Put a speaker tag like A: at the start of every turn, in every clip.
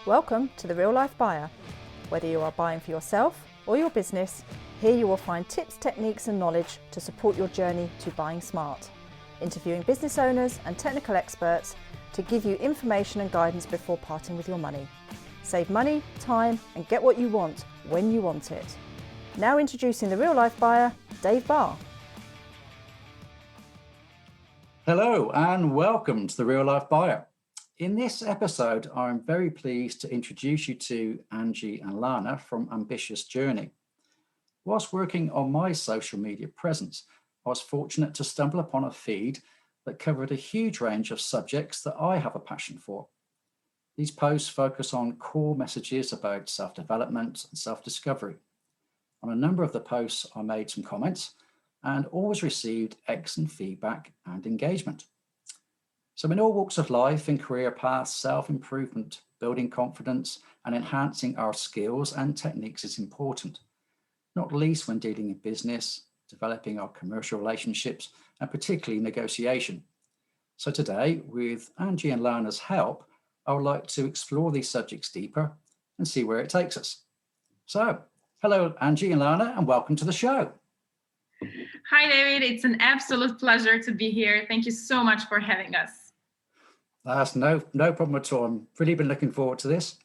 A: Welcome to The Real Life Buyer. Whether you are buying for yourself or your business, here you will find tips, techniques and knowledge to support your journey to buying smart. Interviewing business owners and technical experts to give you information and guidance before parting with your money. Save money, time and get what you want when you want it. Now introducing The Real Life Buyer, David Barr.
B: Hello and welcome to The Real Life Buyer. In this episode, I'm very pleased to introduce you to Angie and Lana from Ambitious Journey. Whilst working on my social media presence, I was fortunate to stumble upon a feed that covered a huge range of subjects that I have a passion for. These posts focus on core messages about self-development and self-discovery. On a number of the posts, I made some comments and always received excellent feedback and engagement. So in all walks of life and career paths, self-improvement, building confidence and enhancing our skills and techniques is important, not least when dealing in business, developing our commercial relationships, and particularly negotiation. So today, with Angie and Lana's help, I would like to explore these subjects deeper and see where it takes us. So, hello, Angie and Lana, and welcome to the show.
C: Hi, David. It's an absolute pleasure to be here. Thank you so much for having us.
B: That's no problem at all. I've really been looking forward to this.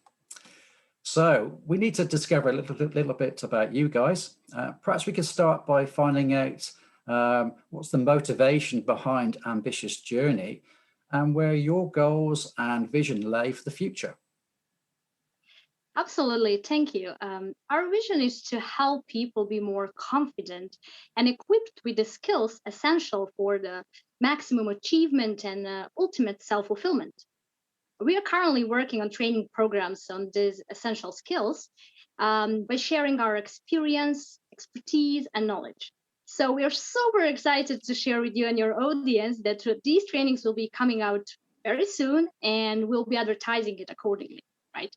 B: So we need to discover a little bit about you guys. Perhaps we could start by finding out what's the motivation behind Ambitious Journey and where your goals and vision lay for the future.
D: Absolutely. Thank you. Our vision is to help people be more confident and equipped with the skills essential for the maximum achievement and ultimate self-fulfillment. We are currently working on training programs on these essential skills by sharing our experience, expertise, and knowledge. So we are super excited to share with you and your audience that these trainings will be coming out very soon and we'll be advertising it accordingly, right?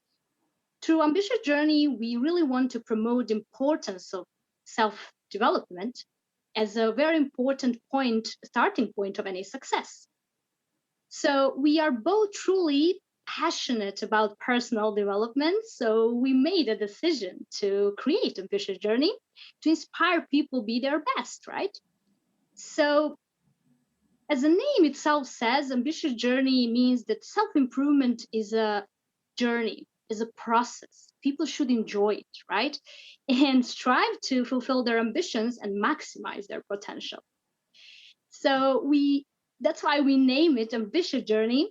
D: Through Ambitious Journey, we really want to promote the importance of self-development as a very important starting point of any success. So we are both truly passionate about personal development. So we made a decision to create Ambitious Journey to inspire people be their best, right? So as the name itself says, Ambitious Journey means that self-improvement is a journey, is a process. People should enjoy it, right? And strive to fulfill their ambitions and maximize their potential. So that's why we name it Ambitious Journey,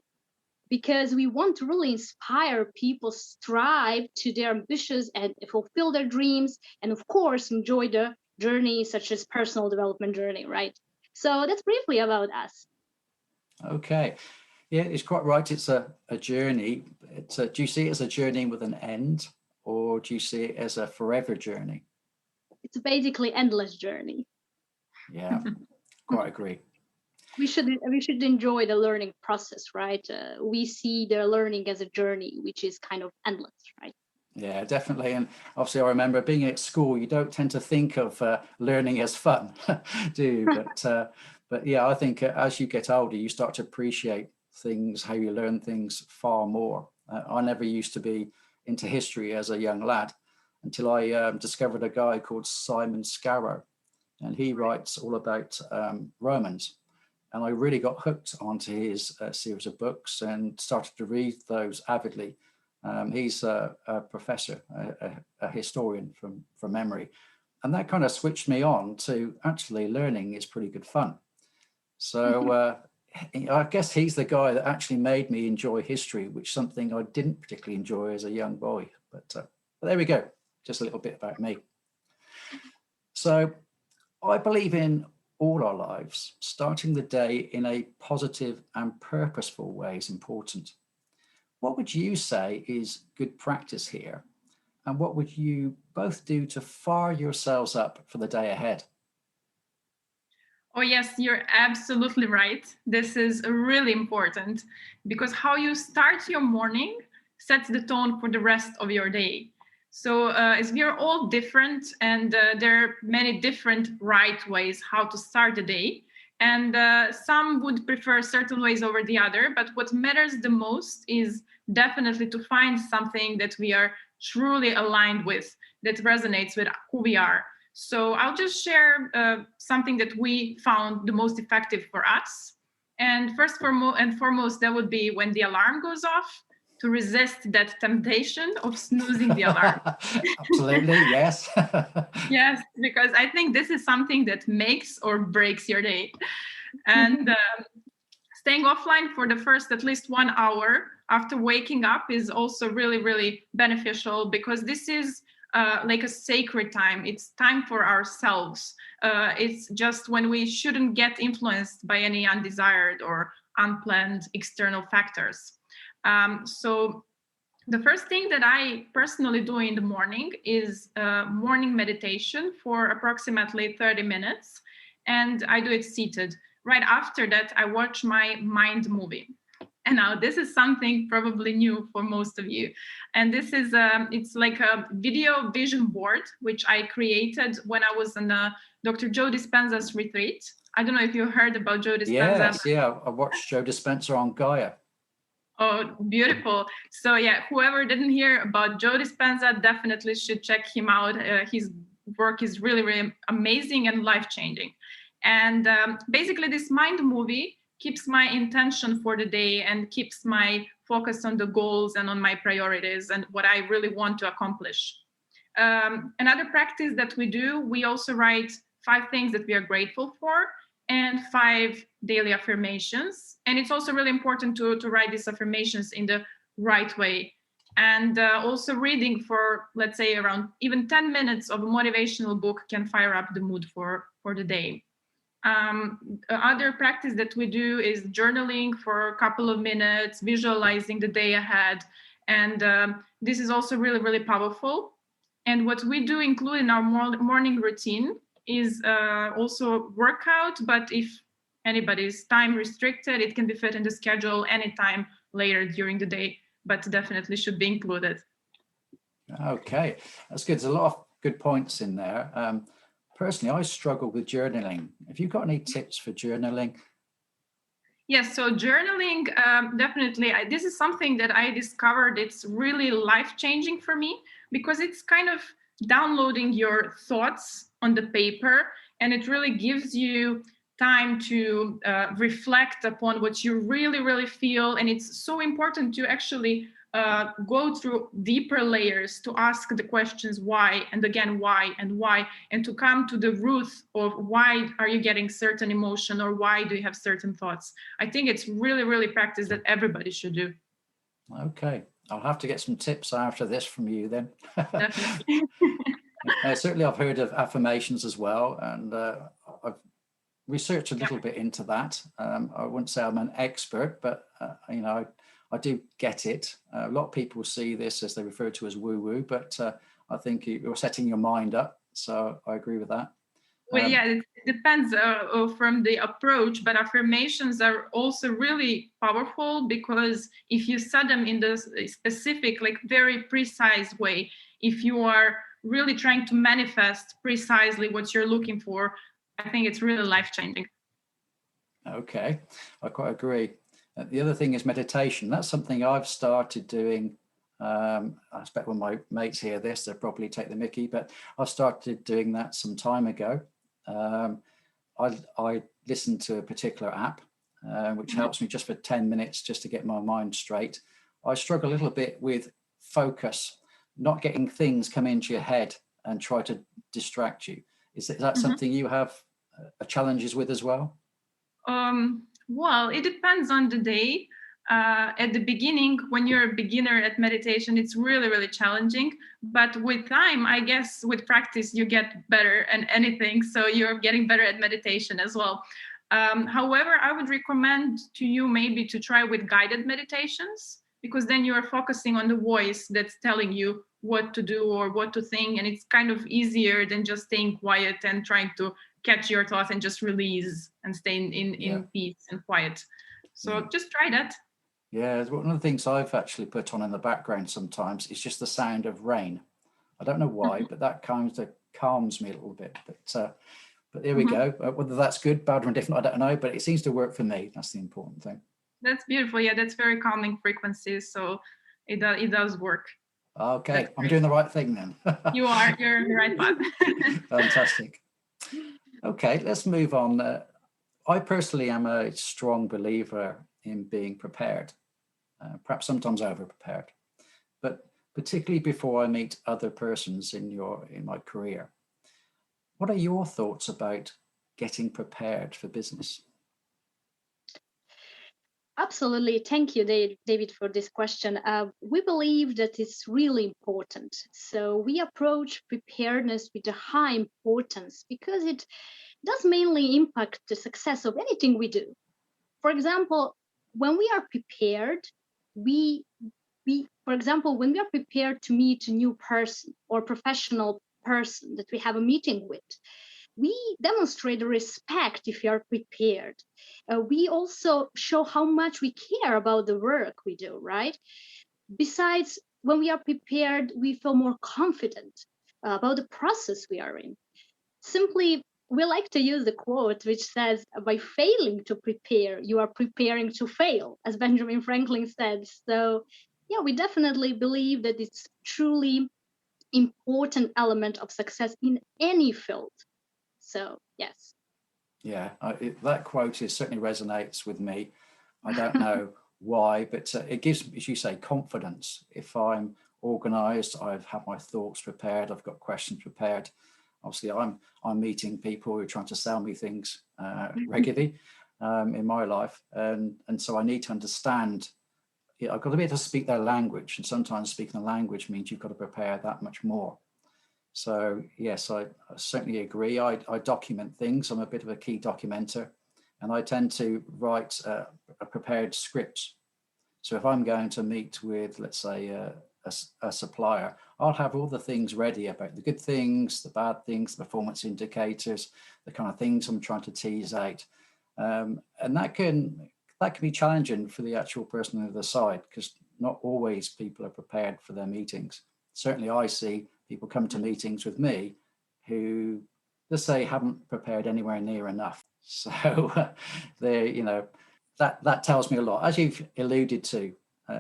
D: because we want to really inspire people strive to their ambitions and fulfill their dreams, and of course, enjoy the journey such as personal development journey, right? So that's briefly about us.
B: Okay. Yeah, it's quite right. It's a journey. Do you see it as a journey with an end, or do you see it as a forever journey?
D: It's basically endless journey.
B: Yeah, quite agree.
D: We should enjoy the learning process, right? We see the learning as a journey, which is kind of endless, right?
B: Yeah, definitely. And obviously, I remember being at school, you don't tend to think of learning as fun, do you? But yeah, I think as you get older, you start to appreciate things, how you learn things far more. I never used to be into history as a young lad until I discovered a guy called Simon Scarrow, and he writes all about Romans. And I really got hooked onto his series of books and started to read those avidly. He's a professor, a historian from memory. And that kind of switched me on to actually learning is pretty good fun. So I guess he's the guy that actually made me enjoy history, which is something I didn't particularly enjoy as a young boy. But there we go, just a little bit about me. So I believe in all our lives, starting the day in a positive and purposeful way is important. What would you say is good practice here? And what would you both do to fire yourselves up for the day ahead?
C: Oh, yes, you're absolutely right. This is really important because how you start your morning sets the tone for the rest of your day. So as we are all different and there are many different right ways how to start the day. And some would prefer certain ways over the other. But what matters the most is definitely to find something that we are truly aligned with, that resonates with who we are. So I'll just share something that we found the most effective for us. And first and foremost, that would be when the alarm goes off, to resist that temptation of snoozing the alarm.
B: Absolutely, yes.
C: Yes, because I think this is something that makes or breaks your day. And staying offline for the first at least 1 hour after waking up is also really, really beneficial, because this is like a sacred time. It's time for ourselves. It's just when we shouldn't get influenced by any undesired or unplanned external factors. So the first thing that I personally do in the morning is morning meditation for approximately 30 minutes. And I do it seated. Right after that, I watch my mind movie. And now this is something probably new for most of you. And this is, it's like a video vision board, which I created when I was on Dr. Joe Dispenza's retreat. I don't know if you heard about Joe Dispenza.
B: Yes, yeah, I watched Joe Dispenza on Gaia.
C: Oh, beautiful. So yeah, whoever didn't hear about Joe Dispenza definitely should check him out. His work is really, really amazing and life-changing. And basically this mind movie keeps my intention for the day and keeps my focus on the goals and on my priorities and what I really want to accomplish. Another practice that we do, we also write 5 things that we are grateful for and 5 daily affirmations. And it's also really important to write these affirmations in the right way. And also reading for, let's say, around even 10 minutes of a motivational book can fire up the mood for the day. Other practice that we do is journaling for a couple of minutes, visualizing the day ahead. And this is also really, really powerful. And what we do include in our morning routine is also workout, but if anybody's time restricted, it can be fit in the schedule anytime later during the day, but definitely should be included.
B: Okay, that's good. There's a lot of good points in there. Personally, I struggle with journaling. Have you got any tips for journaling?
C: Yes, so journaling, definitely. This is something that I discovered. It's really life-changing for me, because it's kind of downloading your thoughts on the paper, and it really gives you time to reflect upon what you really, really feel. And it's so important to actually go through deeper layers, to ask the questions why, and again, why, and to come to the root of why are you getting certain emotion, or why do you have certain thoughts. I think it's really, really practice that everybody should do.
B: Okay, I'll have to get some tips after this from you then.
C: Definitely.
B: Certainly I've heard of affirmations as well, and I've researched a little bit into that. I wouldn't say I'm an expert, but I do get it. A lot of people see this as they refer to as woo-woo, but I think you're setting your mind up. So I agree with that.
C: Well, yeah, it depends from the approach, but affirmations are also really powerful, because if you set them in the specific, like very precise way, if you are really trying to manifest precisely what you're looking for, I think it's really life-changing.
B: Okay, I quite agree. The other thing is meditation. That's something I've started doing. I expect when my mates hear this, they'll probably take the mickey, but I've started doing that some time ago. I listen to a particular app, which helps me just for 10 minutes just to get my mind straight. I struggle a little bit with focus, not getting things come into your head and try to distract you. Is that something you have challenges with as well?
C: Well, it depends on the day. At the beginning, when you're a beginner at meditation, it's really, really challenging. But with time, I guess with practice, you get better at anything. So you're getting better at meditation as well. However, I would recommend to you maybe to try with guided meditations, because then you are focusing on the voice that's telling you what to do or what to think. And it's kind of easier than just staying quiet and trying to catch your thoughts and just release and stay in peace and quiet. So just try that. Yeah,
B: one of the things I've actually put on in the background sometimes is just the sound of rain. I don't know why, but that kind of calms me a little bit. But But there we go. Whether that's good, bad, or indifferent, I don't know, but it seems to work for me. That's the important thing.
C: That's beautiful. Yeah, that's very calming frequencies. So it does work.
B: Okay, I'm doing the right thing then.
C: You're the right path.
B: Fantastic. Okay, let's move on. I personally am a strong believer in being prepared, perhaps sometimes over prepared, but particularly before I meet other persons in my career. What are your thoughts about getting prepared for business?
D: Absolutely. Thank you, David, for this question. We believe that it's really important. So we approach preparedness with a high importance because it does mainly impact the success of anything we do. For example, when we are prepared, when we are prepared to meet a new person or professional person that we have a meeting with, we demonstrate respect if we are prepared. We also show how much we care about the work we do, right? Besides, when we are prepared, we feel more confident about the process we are in. Simply, we like to use the quote which says, by failing to prepare, you are preparing to fail, as Benjamin Franklin said. So, yeah, we definitely believe that it's truly important element of success in any field. So, yes.
B: Yeah, that quote certainly resonates with me. I don't know why, but it gives, as you say, confidence. If I'm organized, I've had my thoughts prepared, I've got questions prepared. Obviously, I'm meeting people who are trying to sell me things regularly in my life. And so I need to understand, I've got to be able to speak their language. And sometimes speaking the language means you've got to prepare that much more. So yes, I certainly agree. I document things. I'm a bit of a key documenter, and I tend to write a prepared script. So if I'm going to meet with, let's say, a supplier, I'll have all the things ready about the good things, the bad things, the performance indicators, the kind of things I'm trying to tease out. And that can be challenging for the actual person on the other side, because not always people are prepared for their meetings. Certainly I see people come to meetings with me who, let's say, haven't prepared anywhere near enough. So that tells me a lot. As you've alluded to,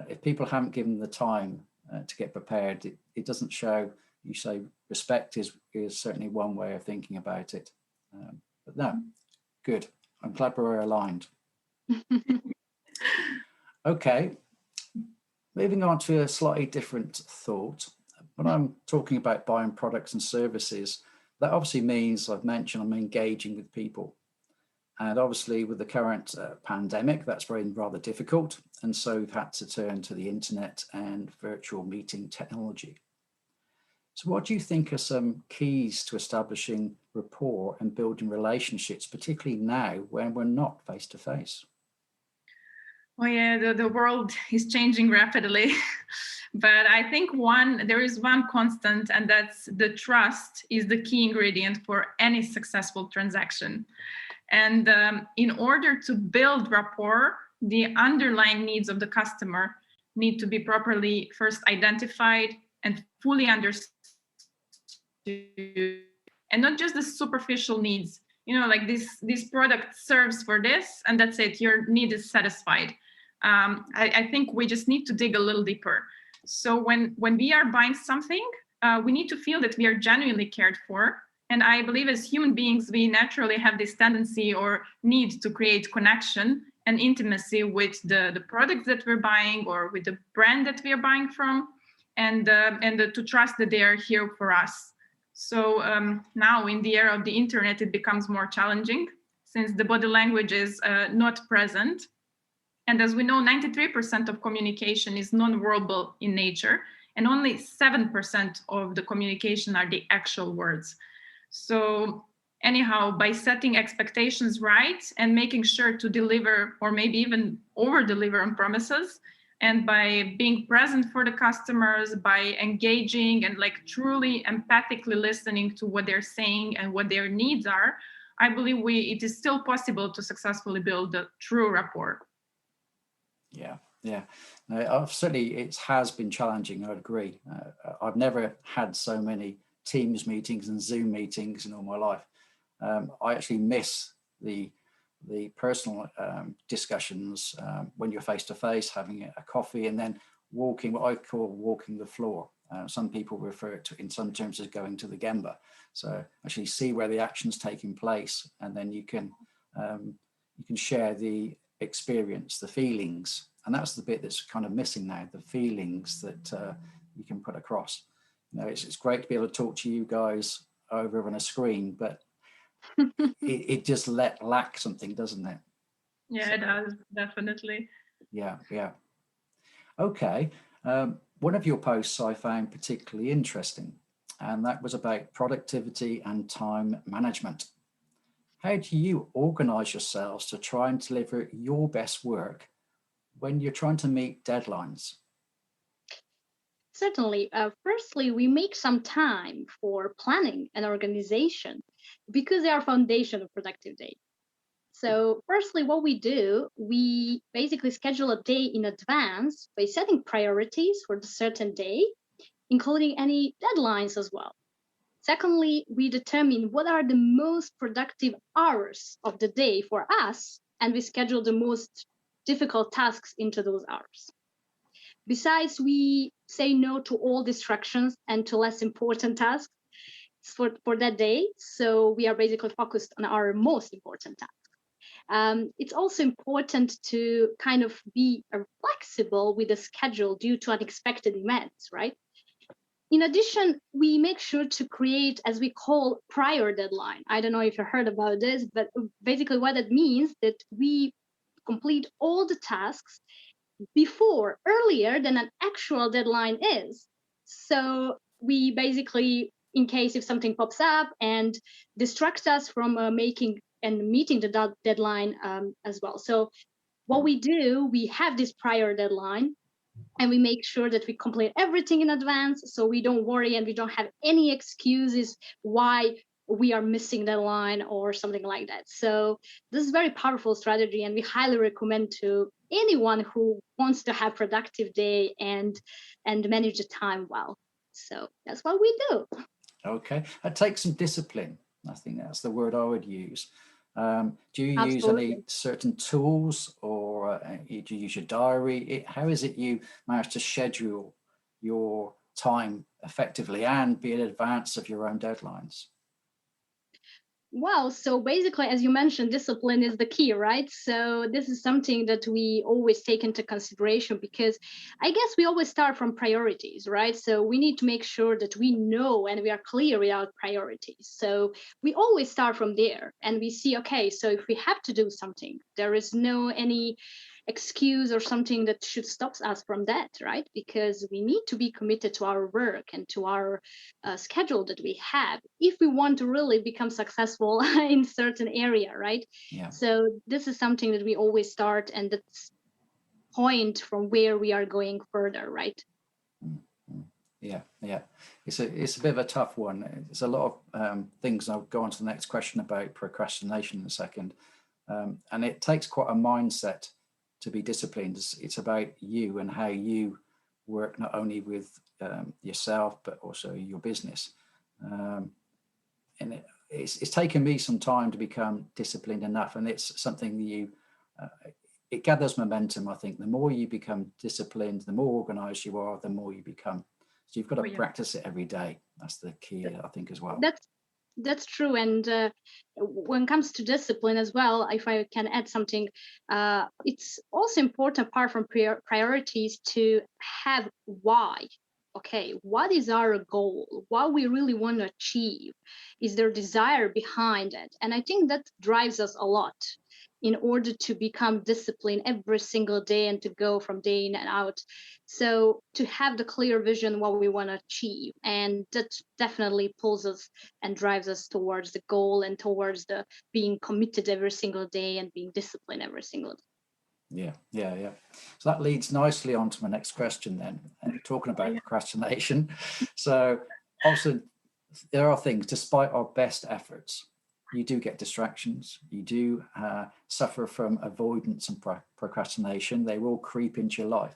B: if people haven't given the time to get prepared, it doesn't show. You say respect is certainly one way of thinking about it. But no, good. I'm glad we're aligned. Okay, moving on to a slightly different thought. When I'm talking about buying products and services, that obviously means, I've mentioned, I'm engaging with people. And obviously with the current pandemic, that's been rather difficult. And so we've had to turn to the internet and virtual meeting technology. So what do you think are some keys to establishing rapport and building relationships, particularly now when we're not face to face?
C: Well, yeah, the world is changing rapidly. But I think there is one constant, and that's the trust is the key ingredient for any successful transaction. And in order to build rapport, the underlying needs of the customer need to be properly first identified and fully understood. And not just the superficial needs, like this product serves for this, and that's it, your need is satisfied. I think we just need to dig a little deeper. So when we are buying something, we need to feel that we are genuinely cared for. And I believe as human beings, we naturally have this tendency or need to create connection and intimacy with the products that we're buying or with the brand that we are buying from, and to trust that they are here for us. So now in the era of the internet, it becomes more challenging since the body language is not present. And as we know, 93% of communication is non-verbal in nature, and only 7% of the communication are the actual words. So anyhow, by setting expectations right and making sure to deliver or maybe even over-deliver on promises, and by being present for the customers, by engaging and truly empathically listening to what they're saying and what their needs are, I believe it is still possible to successfully build a true rapport.
B: Yeah. No, certainly it has been challenging, I'd agree. I've never had so many Teams meetings and Zoom meetings in all my life. I actually miss the personal discussions when you're face to face, having a coffee, and then walking, what I call walking the floor. Some people refer to in some terms as going to the Gemba. So actually see where the action's taking place, and then you can share the experience, the feelings, and that's the bit that's kind of missing now. The feelings that you can put across. You know, it's great to be able to talk to you guys over on a screen, but it just lack something, doesn't it?
C: Yeah,
B: So,
C: it does, definitely.
B: Yeah. Okay. One of your posts I found particularly interesting, and that was about productivity and time management. How do you organize yourselves to try and deliver your best work when you're trying to meet deadlines?
D: Certainly. Firstly, we make some time for planning and organization because they are foundation of productive day. So firstly, what we do, we basically schedule a day in advance by setting priorities for the certain day, including any deadlines as well. Secondly, we determine what are the most productive hours of the day for us, and we schedule the most difficult tasks into those hours. Besides, we say no to all distractions and to less important tasks for that day. So we are basically focused on our most important tasks. It's also important to kind of be flexible with the schedule due to unexpected events, right? In addition, we make sure to create, as we call, prior deadline. I don't know if you heard about this, but basically what that means that we complete all the tasks earlier than an actual deadline is. So we basically, in case if something pops up and distracts us from making and meeting the deadline as well. So what we do, we have this prior deadline, and we make sure that we complete everything in advance, so we don't worry and we don't have any excuses why we are missing the line or something like that. So this is a very powerful strategy, and we highly recommend to anyone who wants to have productive day and manage the time well. So that's what we do.
B: Okay, it takes some discipline. I think that's the word I would use. Do you use
D: Absolutely.
B: any certain tools, or do you use your diary? How is it you manage to schedule your time effectively and be in advance of your own deadlines?
D: Well, so basically, as you mentioned, discipline is the key, right? So this is something that we always take into consideration because I guess we always start from priorities, right? So we need to make sure that we know and we are clear with our priorities. So we always start from there and we see, okay, so if we have to do something, there is no any excuse or something that should stop us from that, right? Because we need to be committed to our work and to our schedule that we have if we want to really become successful in certain area, right?
B: Yeah.
D: So this is something that we always start, and that's point from where we are going further, right?
B: Mm-hmm. Yeah. It's a bit of a tough one. There's a lot of things. I'll go on to the next question about procrastination in a second. And it takes quite a mindset to be disciplined. It's about you and how you work, not only with yourself, but also your business. And it's taken me some time to become disciplined enough. And it's something that it gathers momentum. I think the more you become disciplined, the more organized you are, the more you become. So you've got to practice it every day. That's the key, I think, as well.
D: That's true. And when it comes to discipline as well, if I can add something, it's also important, apart from priorities, to have why. Okay, what is our goal? What we really want to achieve? Is there desire behind it? And I think that drives us a lot in order to become disciplined every single day and to go from day in and out. So to have the clear vision what we want to achieve, and that definitely pulls us and drives us towards the goal and towards the being committed every single day and being disciplined every single day.
B: Yeah. So that leads nicely on to my next question then, talking about procrastination. So also there are things, despite our best efforts, you do get distractions. You do suffer from avoidance and procrastination. They will creep into your life.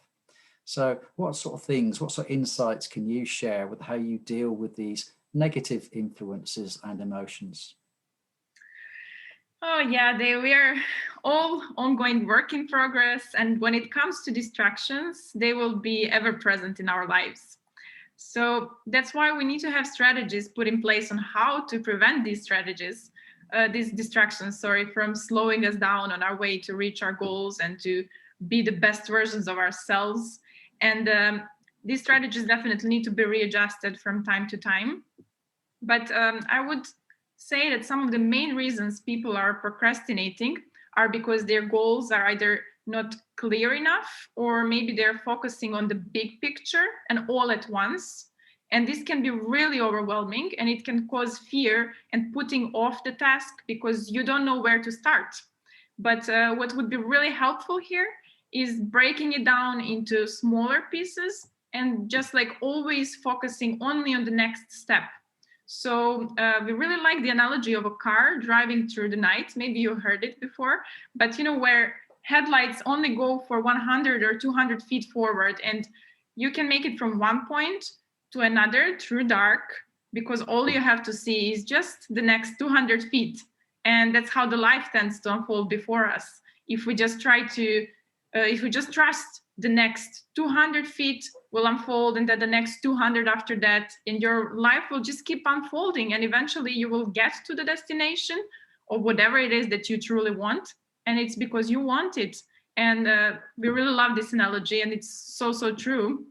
B: So what sort of insights can you share with how you deal with these negative influences and emotions?
C: Oh yeah, we are all ongoing work in progress, and when it comes to distractions, they will be ever present in our lives. So that's why we need to have strategies put in place on how to prevent these distractions, from slowing us down on our way to reach our goals and to be the best versions of ourselves. And these strategies definitely need to be readjusted from time to time. But I would say that some of the main reasons people are procrastinating are because their goals are either not clear enough, or maybe they're focusing on the big picture and all at once. And this can be really overwhelming, and it can cause fear and putting off the task because you don't know where to start. But what would be really helpful here is breaking it down into smaller pieces and just like always focusing only on the next step. So we really like the analogy of a car driving through the night. Maybe you heard it before, but where headlights only go for 100 or 200 feet forward, and you can make it from one point to another through dark because all you have to see is just the next 200 feet. And that's how the life tends to unfold before us. If we just trust the next 200 feet will unfold, and then the next 200 after that, and your life will just keep unfolding, and eventually you will get to the destination or whatever it is that you truly want, and it's because you want it. And we really love this analogy, and it's so true.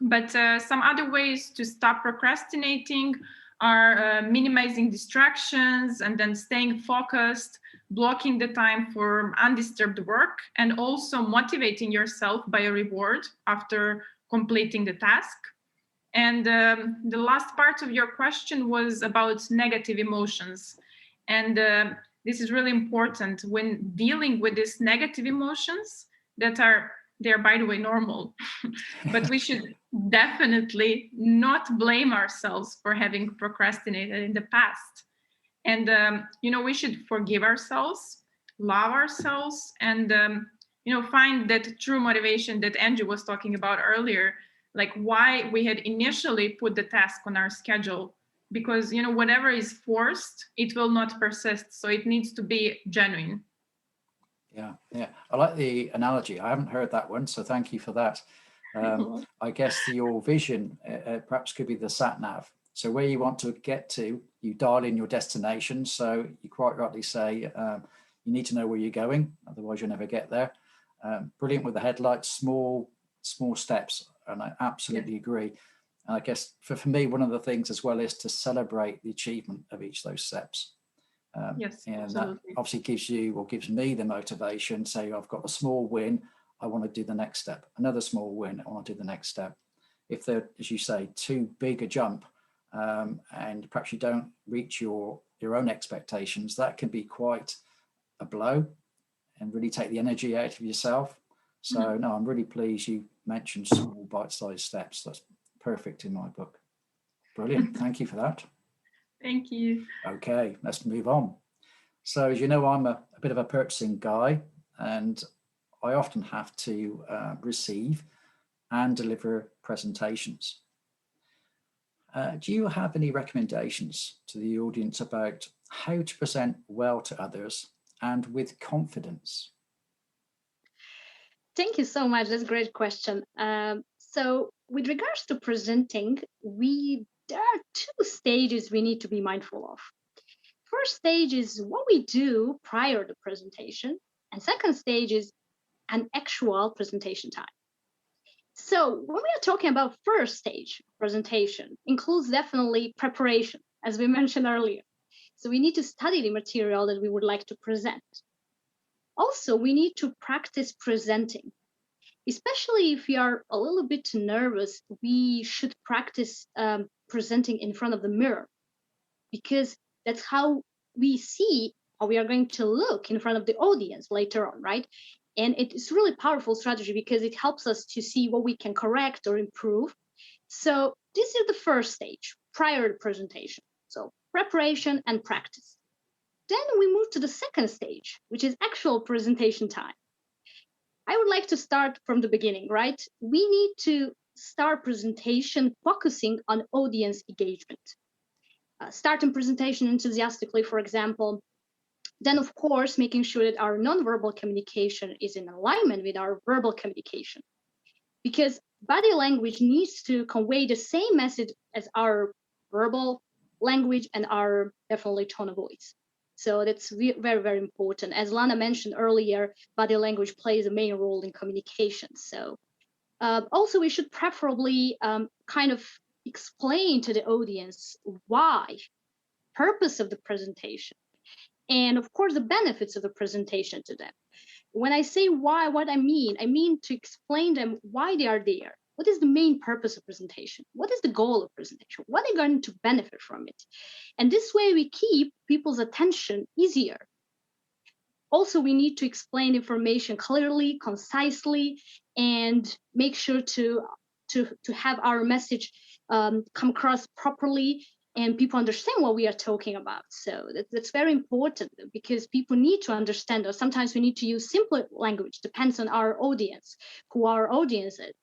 C: But some other ways to stop procrastinating are minimizing distractions and then staying focused, blocking the time for undisturbed work, and also motivating yourself by a reward after completing the task. And the last part of your question was about negative emotions. And this is really important when dealing with these negative emotions they're, by the way, normal. But we should definitely not blame ourselves for having procrastinated in the past. And, we should forgive ourselves, love ourselves, and, find that true motivation that Andrew was talking about earlier, like why we had initially put the task on our schedule. Because, whatever is forced, it will not persist. So it needs to be genuine.
B: Yeah. I like the analogy. I haven't heard that one, so thank you for that. I guess your vision perhaps could be the sat nav. So where you want to get to, you dial in your destination. So you quite rightly say you need to know where you're going, otherwise you'll never get there. Brilliant with the headlights, small steps, and I absolutely agree. And I guess for me, one of the things as well is to celebrate the achievement of each of those steps.
C: Yes,
B: and
C: absolutely.
B: That obviously gives me the motivation. Say I've got a small win, I want to do the next step. Another small win, I want to do the next step. If they're, as you say, too big a jump, and perhaps you don't reach your own expectations, that can be quite a blow and really take the energy out of yourself. So no, I'm really pleased you mentioned small bite-sized steps. That's perfect in my book. Brilliant. Thank you for that.
C: Thank you.
B: Okay, let's move on. So as you know, I'm a bit of a purchasing guy, and I often have to receive and deliver presentations. Do you have any recommendations to the audience about how to present well to others and with confidence?
D: Thank you so much. That's a great question. So with regards to presenting, there are two stages we need to be mindful of. First stage is what we do prior to presentation, and second stage is an actual presentation time. So when we are talking about first stage presentation, includes definitely preparation, as we mentioned earlier. So we need to study the material that we would like to present. Also, we need to practice presenting. Especially if we are a little bit nervous, we should practice presenting in front of the mirror, because that's how we see how we are going to look in front of the audience later on, right? And it's really powerful strategy because it helps us to see what we can correct or improve. So this is the first stage prior to presentation. So preparation and practice. Then we move to the second stage, which is actual presentation time. I would like to start from the beginning, right? We need to start presentation focusing on audience engagement. Starting presentation enthusiastically, for example, Then, of course, making sure that our nonverbal communication is in alignment with our verbal communication, because body language needs to convey the same message as our verbal language and our definitely tone of voice. So that's very, very important. As Lana mentioned earlier, body language plays a main role in communication. So also, we should preferably kind of explain to the audience why, purpose of the presentation, and of course the benefits of the presentation to them. When I say why, what I mean to explain them why they are there. What is the main purpose of presentation? What is the goal of presentation? What are they going to benefit from it? And this way we keep people's attention easier. Also, we need to explain information clearly, concisely, and make sure to have our message come across properly and people understand what we are talking about. So that's very important, because people need to understand, or sometimes we need to use simpler language, depends on our audience, who our audience is.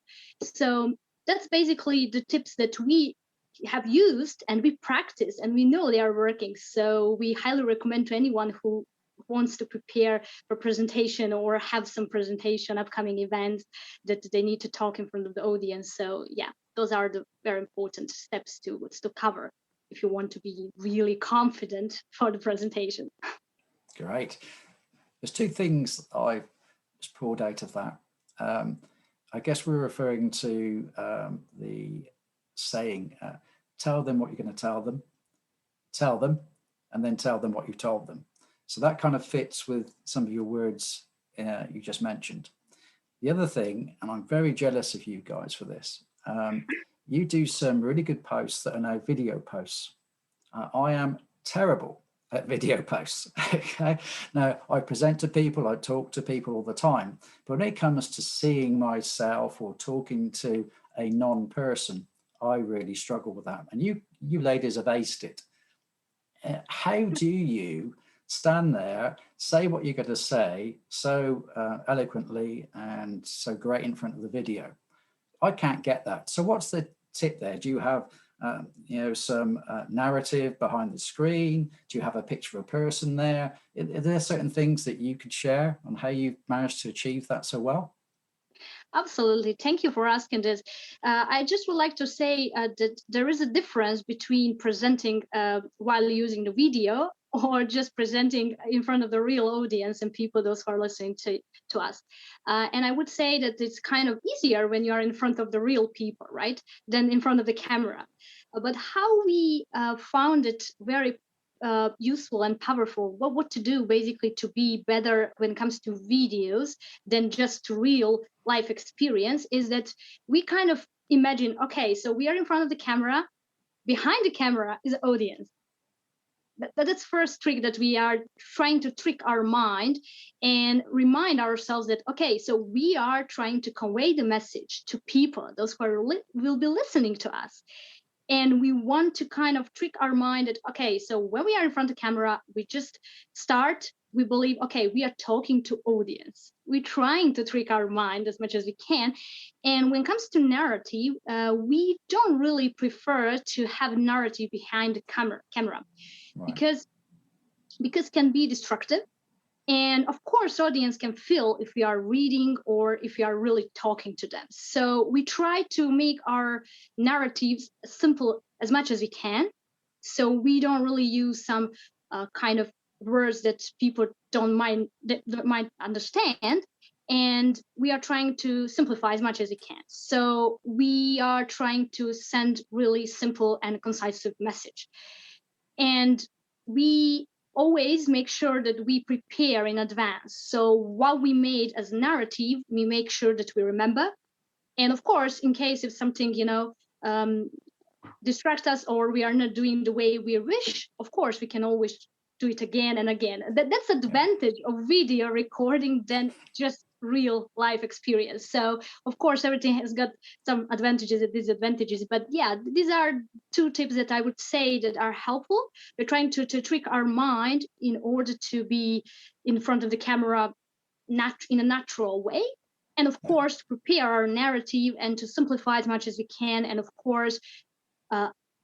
D: So that's basically the tips that we have used and we practice, and we know they are working. So we highly recommend to anyone who wants to prepare for presentation or have some presentation, upcoming events that they need to talk in front of the audience. So yeah, those are the very important steps to cover if you want to be really confident for the presentation.
B: Great. There's two things I just pulled out of that. I guess we're referring to the saying, tell them what you're going to tell them, and then tell them what you told them. So that kind of fits with some of your words you just mentioned. The other thing, and I'm very jealous of you guys for this, you do some really good posts that are now video posts. I am terrible at video posts. Okay. Now, I present to people, I talk to people all the time, but when it comes to seeing myself or talking to a non-person, I really struggle with that. And you ladies have aced it. How do you stand there, say what you're going to say so eloquently and so great in front of the video? I can't get that. So what's the tip there? Do you have some narrative behind the screen? Do you have a picture of a person there? Are there certain things that you could share on how you've managed to achieve that so well?
D: Absolutely. Thank you for asking this. I just would like to say that there is a difference between presenting while using the video or just presenting in front of the real audience and people, those who are listening to us. And I would say that it's kind of easier when you are in front of the real people, right, than in front of the camera. But how we found it very useful and powerful, what to do basically to be better when it comes to videos than just real life experience, is that we kind of imagine, okay, so we are in front of the camera, behind the camera is the audience. That's first trick, that we are trying to trick our mind and remind ourselves that, okay, so we are trying to convey the message to people, those who will be listening to us. And we want to kind of trick our mind that, okay, so when we are in front of the camera, we just start, we believe, okay, we are talking to audience. We're trying to trick our mind as much as we can. And when it comes to narrative, we don't really prefer to have narrative behind the camera. Right. because it can be destructive. And of course, audience can feel if we are reading or if we are really talking to them. So we try to make our narratives simple as much as we can. So we don't really use some kind of words that people don't might understand. And we are trying to simplify as much as we can. So we are trying to send really simple and concise message. And we always make sure that we prepare in advance. So what we made as narrative, we make sure that we remember. And of course, in case if something, distracts us or we are not doing the way we wish, of course, we can always do it again and again. That's the advantage of video recording than just real life experience. So of course, everything has got some advantages and disadvantages, but yeah, these are two tips that I would say that are helpful. We're trying to trick our mind in order to be in front of the camera in a natural way, and of course to prepare our narrative and to simplify as much as we can, and of course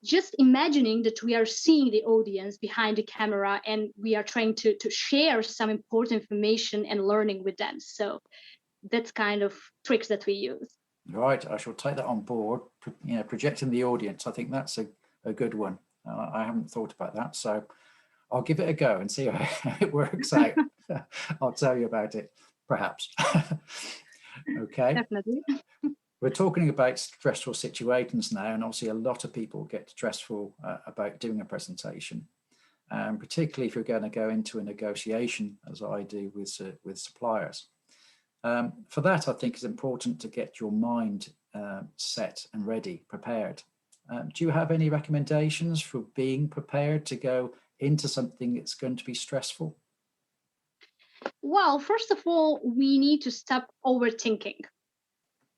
D: just imagining that we are seeing the audience behind the camera and we are trying to share some important information and learning with them. So that's kind of tricks that we use.
B: Right, I shall take that on board. Projecting the audience, I think that's a good one. I haven't thought about that, so I'll give it a go and see how it works out. I'll tell you about it, perhaps. Okay.
D: Definitely.
B: We're talking about stressful situations now, and obviously a lot of people get stressful about doing a presentation, particularly if you're going to go into a negotiation, as I do with suppliers. For that, I think it's important to get your mind set and ready, prepared. Do you have any recommendations for being prepared to go into something that's going to be stressful?
D: Well, first of all, we need to stop overthinking.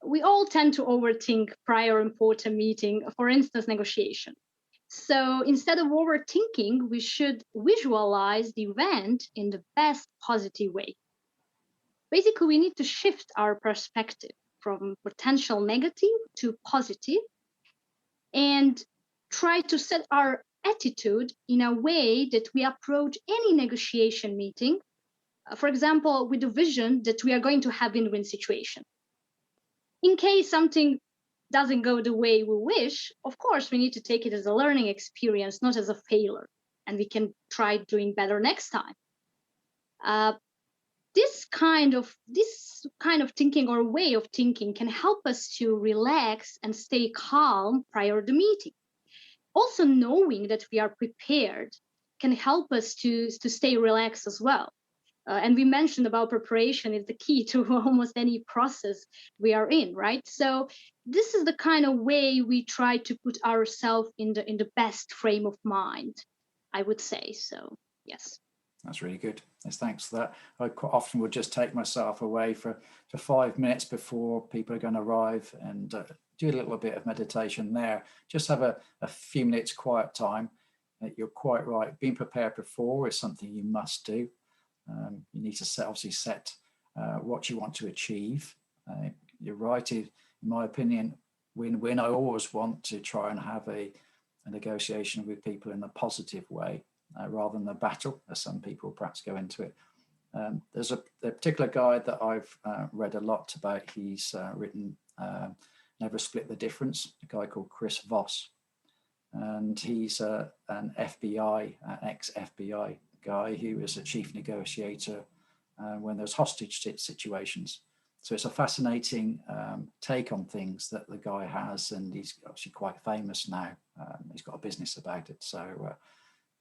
D: We all tend to overthink prior important meeting, for instance, negotiation. So instead of overthinking, we should visualize the event in the best positive way. Basically, we need to shift our perspective from potential negative to positive and try to set our attitude in a way that we approach any negotiation meeting, for example, with the vision that we are going to have a win-win situation. In case something doesn't go the way we wish, of course, we need to take it as a learning experience, not as a failure, and we can try doing better next time. This kind of thinking or way of thinking can help us to relax and stay calm prior to the meeting. Also, knowing that we are prepared can help us to stay relaxed as well. And we mentioned about preparation is the key to almost any process we are in, right? So this is the kind of way we try to put ourselves in the best frame of mind, I would say. So, yes.
B: That's really good. Yes, thanks for that. I quite often would just take myself away for 5 minutes before people are going to arrive and do a little bit of meditation there. Just have a few minutes quiet time. You're quite right. Being prepared before is something you must do. You need to set what you want to achieve. You're right. In my opinion, win-win. I always want to try and have a negotiation with people in a positive way, rather than a battle, as some people perhaps go into it. There's a particular guy that I've read a lot about. He's written Never Split the Difference, a guy called Chris Voss. And he's an ex-FBI guy who was a chief negotiator when there's hostage situations. So it's a fascinating take on things that the guy has, and he's actually quite famous now. He's got a business about it. So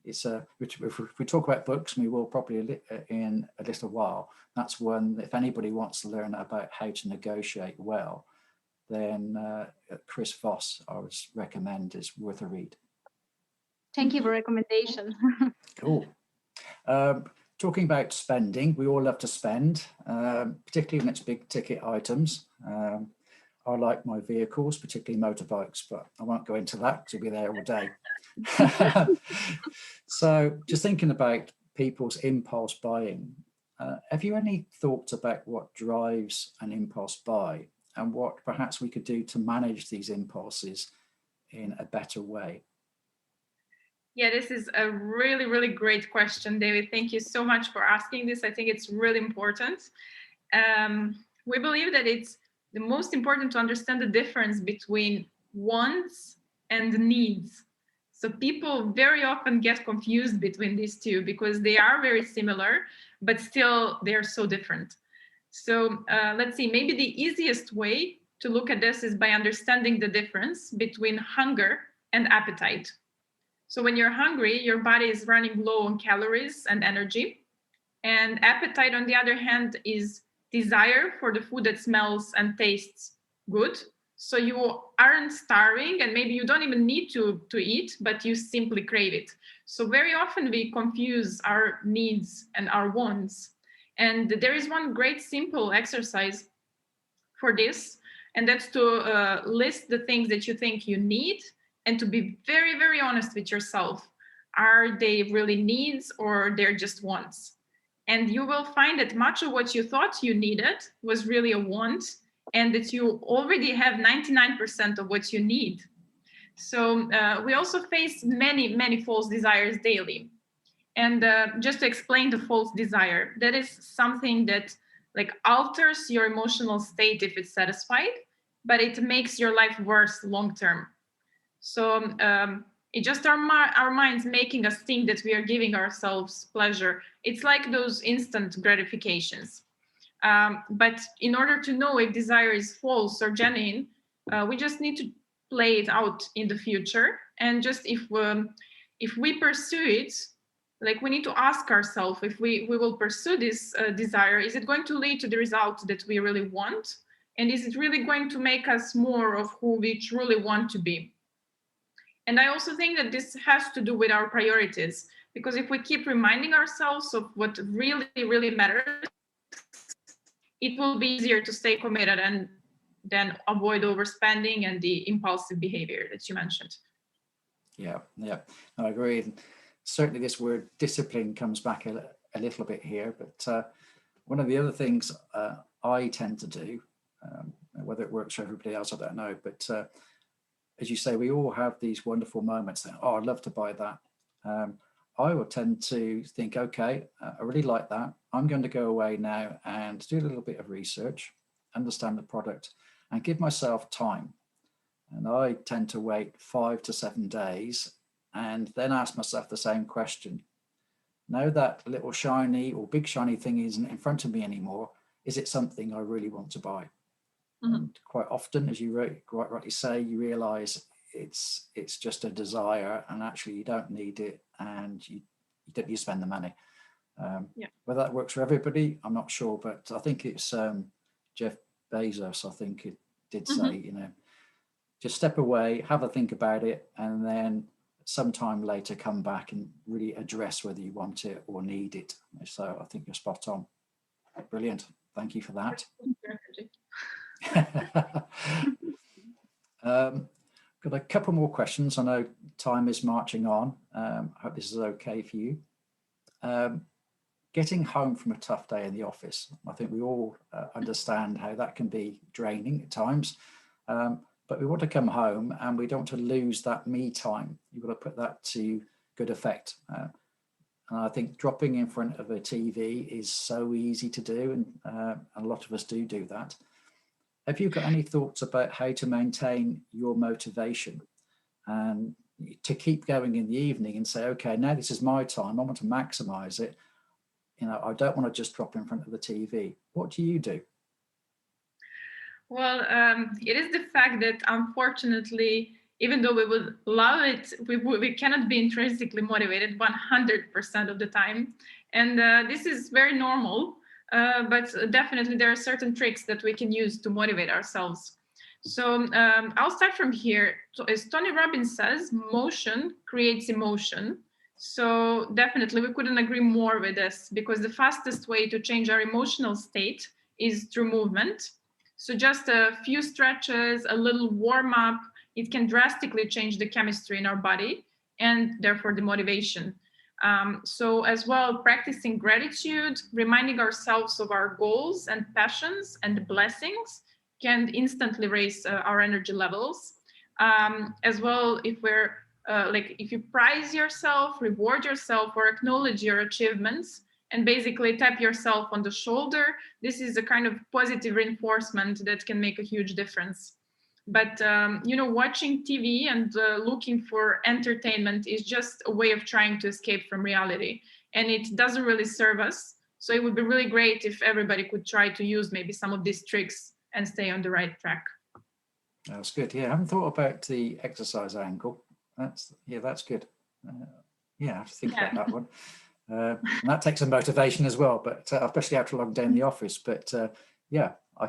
B: it's if we talk about books, and we will probably in a little while, that's one, if anybody wants to learn about how to negotiate well, then Chris Voss, I would recommend, is worth a read.
D: Thank you for recommendation.
B: Cool. Talking about spending, we all love to spend, particularly when it's big ticket items. I like my vehicles, particularly motorbikes, but I won't go into that because we'll be there all day. So just thinking about people's impulse buying, have you any thoughts about what drives an impulse buy and what perhaps we could do to manage these impulses in a better way?
C: Yeah, this is a really, really great question, David. Thank you so much for asking this. I think it's really important. We believe that it's the most important to understand the difference between wants and needs. So people very often get confused between these two because they are very similar, but still they're so different. So let's see, maybe the easiest way to look at this is by understanding the difference between hunger and appetite. So when you're hungry, your body is running low on calories and energy. And appetite, on the other hand, is desire for the food that smells and tastes good. So you aren't starving, and maybe you don't even need to eat, but you simply crave it. So very often we confuse our needs and our wants. And there is one great simple exercise for this, and that's to list the things that you think you need and to be very, very honest with yourself. Are they really needs or they're just wants? And you will find that much of what you thought you needed was really a want, and that you already have 99% of what you need. So we also face many false desires daily. And just to explain the false desire, that is something that like alters your emotional state if it's satisfied, but it makes your life worse long term. So it just our minds making us think that we are giving ourselves pleasure. It's like those instant gratifications. But in order to know if desire is false or genuine, we just need to play it out in the future. And just if we pursue it, like we need to ask ourselves if we will pursue this desire, is it going to lead to the result that we really want? And is it really going to make us more of who we truly want to be? And I also think that this has to do with our priorities, because if we keep reminding ourselves of what really matters, it will be easier to stay committed and then avoid overspending and the impulsive behavior that you mentioned.
B: Yeah, I agree. And certainly this word discipline comes back a little bit here, but one of the other things I tend to do, whether it works for everybody else, I don't know, but as you say, we all have these wonderful moments that, oh, I'd love to buy that. I would tend to think, okay, I really like that. I'm going to go away now and do a little bit of research, understand the product, and give myself time. And I tend to wait 5 to 7 days and then ask myself the same question. Now that little shiny or big shiny thing isn't in front of me anymore, is it something I really want to buy? Mm-hmm. And quite often, as you quite rightly say, you realize it's just a desire and actually you don't need it and you don't need to spend the money. Whether that works for everybody, I'm not sure, but I think it's Jeff Bezos, I think it did say, just step away, have a think about it, and then sometime later come back and really address whether you want it or need it. So I think you're spot on. Brilliant. Thank you for that. Got a couple more questions. I know time is marching on. I hope this is okay for you. Getting home from a tough day in the office. I think we all understand how that can be draining at times. But we want to come home and we don't want to lose that me time. You've got to put that to good effect. And I think dropping in front of a TV is so easy to do, and a lot of us do that. Have you got any thoughts about how to maintain your motivation and to keep going in the evening and say, okay, now this is my time, I want to maximize it. I don't want to just drop in front of the TV. What do you do?
C: Well, it is the fact that unfortunately, even though we would love it, we cannot be intrinsically motivated 100% of the time. And this is very normal, but definitely there are certain tricks that we can use to motivate ourselves. So I'll start from here. So as Tony Robbins says, motion creates emotion. So definitely we couldn't agree more with this, because the fastest way to change our emotional state is through movement. So just a few stretches, a little warm up, it can drastically change the chemistry in our body and therefore the motivation. So as well, practicing gratitude, reminding ourselves of our goals and passions and blessings can instantly raise our energy levels. As well, if we're if you prize yourself, reward yourself, or acknowledge your achievements, and basically tap yourself on the shoulder, this is a kind of positive reinforcement that can make a huge difference. But, watching TV and looking for entertainment is just a way of trying to escape from reality. And it doesn't really serve us. So it would be really great if everybody could try to use maybe some of these tricks and stay on the right track.
B: That's good. Yeah, I haven't thought about the exercise angle. That's good. I have to think about that one. And that takes some motivation as well, but especially after a long day in the office. But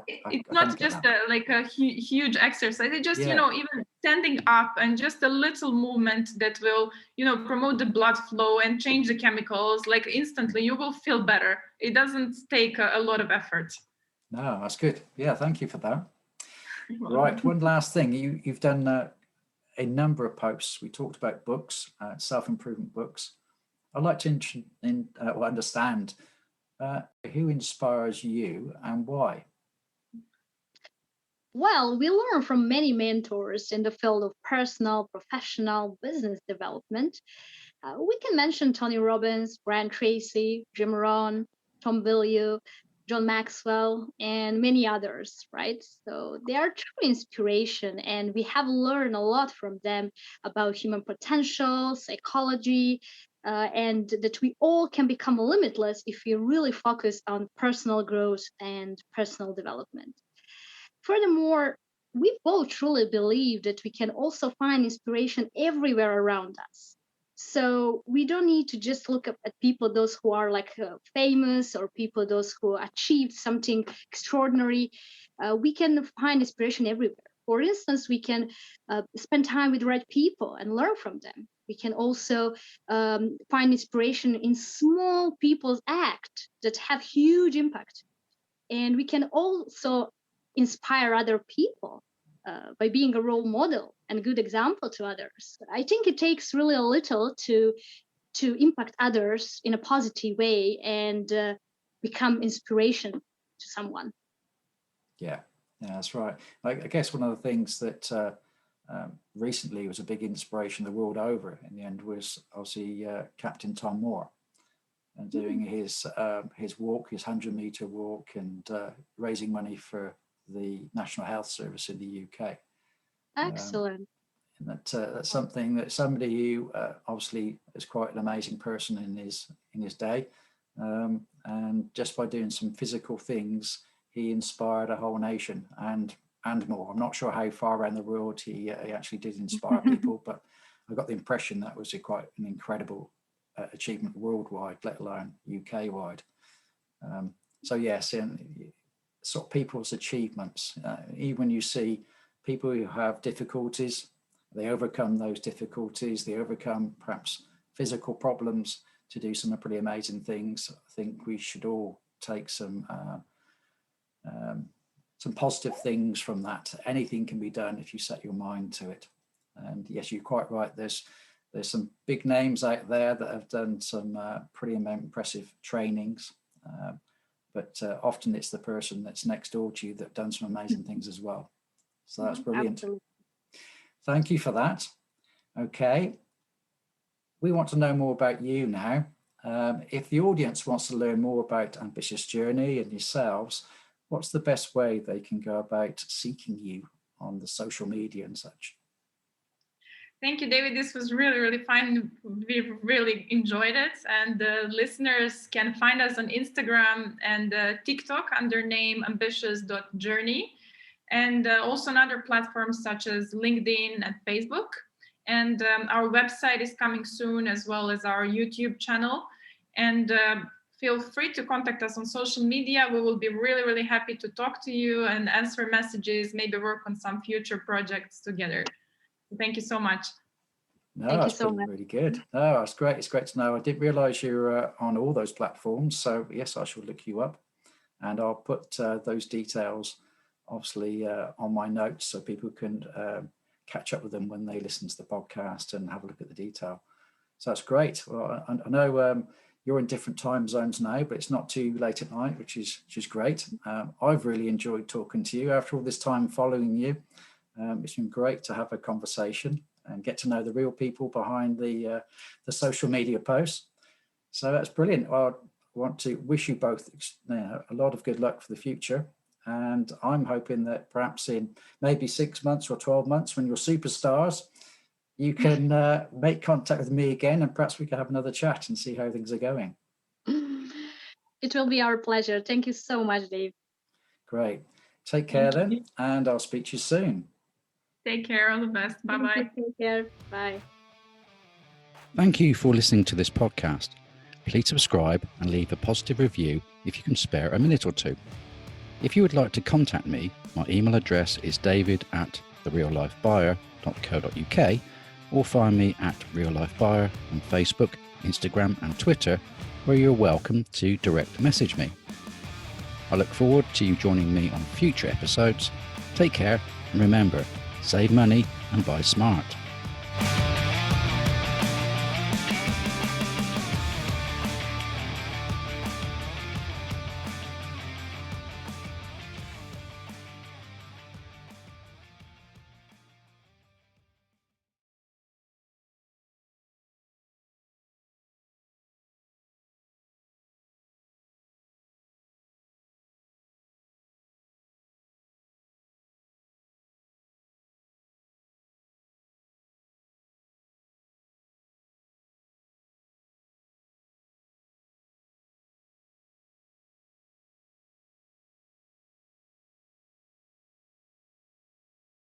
C: it's not just a huge exercise. It's just even standing up and just a little movement that will promote the blood flow and change the chemicals. Like instantly, you will feel better. It doesn't take a lot of effort.
B: No, that's good. Yeah, thank you for that. Right, one last thing. You've done a number of posts. We talked about books, self-improvement books. I'd like to understand who inspires you and why.
D: Well, we learn from many mentors in the field of personal, professional, business development. We can mention Tony Robbins, Brian Tracy, Jim Rohn, Tom Bilyeu, John Maxwell, and many others, right? So they are true inspiration, and we have learned a lot from them about human potential, psychology, and that we all can become limitless if we really focus on personal growth and personal development. Furthermore, we both truly believe that we can also find inspiration everywhere around us. So we don't need to just look up at people, those who are like famous or people, those who achieved something extraordinary. We can find inspiration everywhere. For instance, we can spend time with the right people and learn from them. We can also find inspiration in small people's act that have huge impact. And we can also inspire other people by being a role model and a good example to others. I think it takes really a little to impact others in a positive way and become inspiration to someone.
B: Yeah, that's right. I guess one of the things that recently was a big inspiration the world over in the end was obviously Captain Tom Moore, and doing his walk, his 100-meter walk, and raising money for the National Health Service in the UK.
D: Excellent.
B: And that's something that somebody who obviously is quite an amazing person in his day, and just by doing some physical things, he inspired a whole nation and more. I'm not sure how far around the world he actually did inspire people, but I got the impression that was quite an incredible achievement worldwide, let alone UK wide. So yes, and sort of people's achievements. Even when you see people who have difficulties, they overcome those difficulties. They overcome perhaps physical problems to do some pretty amazing things. I think we should all take some positive things from that. Anything can be done if you set your mind to it. And yes, you're quite right. There's some big names out there that have done some pretty impressive trainings, but often it's the person that's next door to you that done some amazing things as well. So that's brilliant.
D: Absolutely.
B: Thank you for that. Okay, we want to know more about you now. If the audience wants to learn more about Ambitious Journey and yourselves, what's the best way they can go about seeking you on the social media and such?
C: Thank you, David. This was really, really fun. We really enjoyed it. And the listeners can find us on Instagram and TikTok under name ambitious.journey, and also on other platforms such as LinkedIn and Facebook. And our website is coming soon, as well as our YouTube channel. And feel free to contact us on social media. We will be really, really happy to talk to you and answer messages, maybe work on some future projects together. Thank you so much.
B: No,
D: Thank you
B: that's
D: so
B: been
D: much.
B: really good. No, that's great. It's great to know. I didn't realize you were on all those platforms. So yes, I shall look you up, and I'll put those details obviously on my notes so people can catch up with them when they listen to the podcast and have a look at the detail. So that's great. Well, I know you're in different time zones now, but it's not too late at night, which is great. I've really enjoyed talking to you after all this time following you. It's been great to have a conversation and get to know the real people behind the social media posts. So that's brilliant. Well, I want to wish you both a lot of good luck for the future. And I'm hoping that perhaps in maybe 6 months or 12 months, when you're superstars, you can make contact with me again, and perhaps we can have another chat and see how things are going.
D: It will be our pleasure. Thank you so much, Dave.
B: Great. Take care
C: Thank
B: then,
C: you.
B: and I'll speak to you soon.
C: Take care. All the best. Bye-bye.
D: Take care. Bye.
E: Thank you for listening to this podcast. Please subscribe and leave a positive review if you can spare a minute or two. If you would like to contact me, my email address is david@reallifebuyer.co.uk, or find me at Real Life Buyer on Facebook, Instagram and Twitter, where you're welcome to direct message me. I look forward to you joining me on future episodes. Take care, and remember, save money and buy smart.